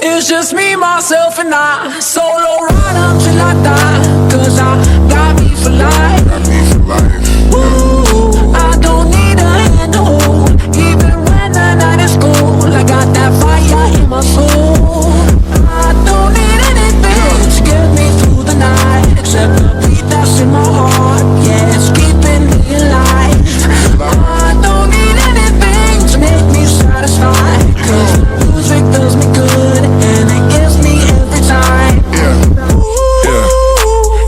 It's just me, myself, and I. Solo ride until I die. Cause I got me for life. Got me for life. Ooh, I don't need a hand to hold. Even when the night is cold, I got that fire in my soul. I don't need anything to get me through the night, except the beat that's in my heart. Yeah, it's keeping me alive. I don't need anything to make me satisfied, cause the music does me good and it gives me every time.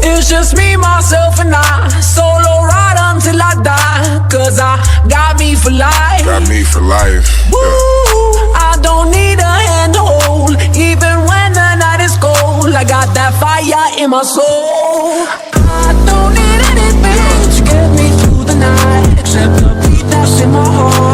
It's just me, myself, and I. Solo ride until I die. Cause I got me for life. Got me for life. Woo, I don't need a hand to hold. Even when the night is cold, I got that fire in my soul. I don't need anything to get me through the night, except the beat that's in my heart.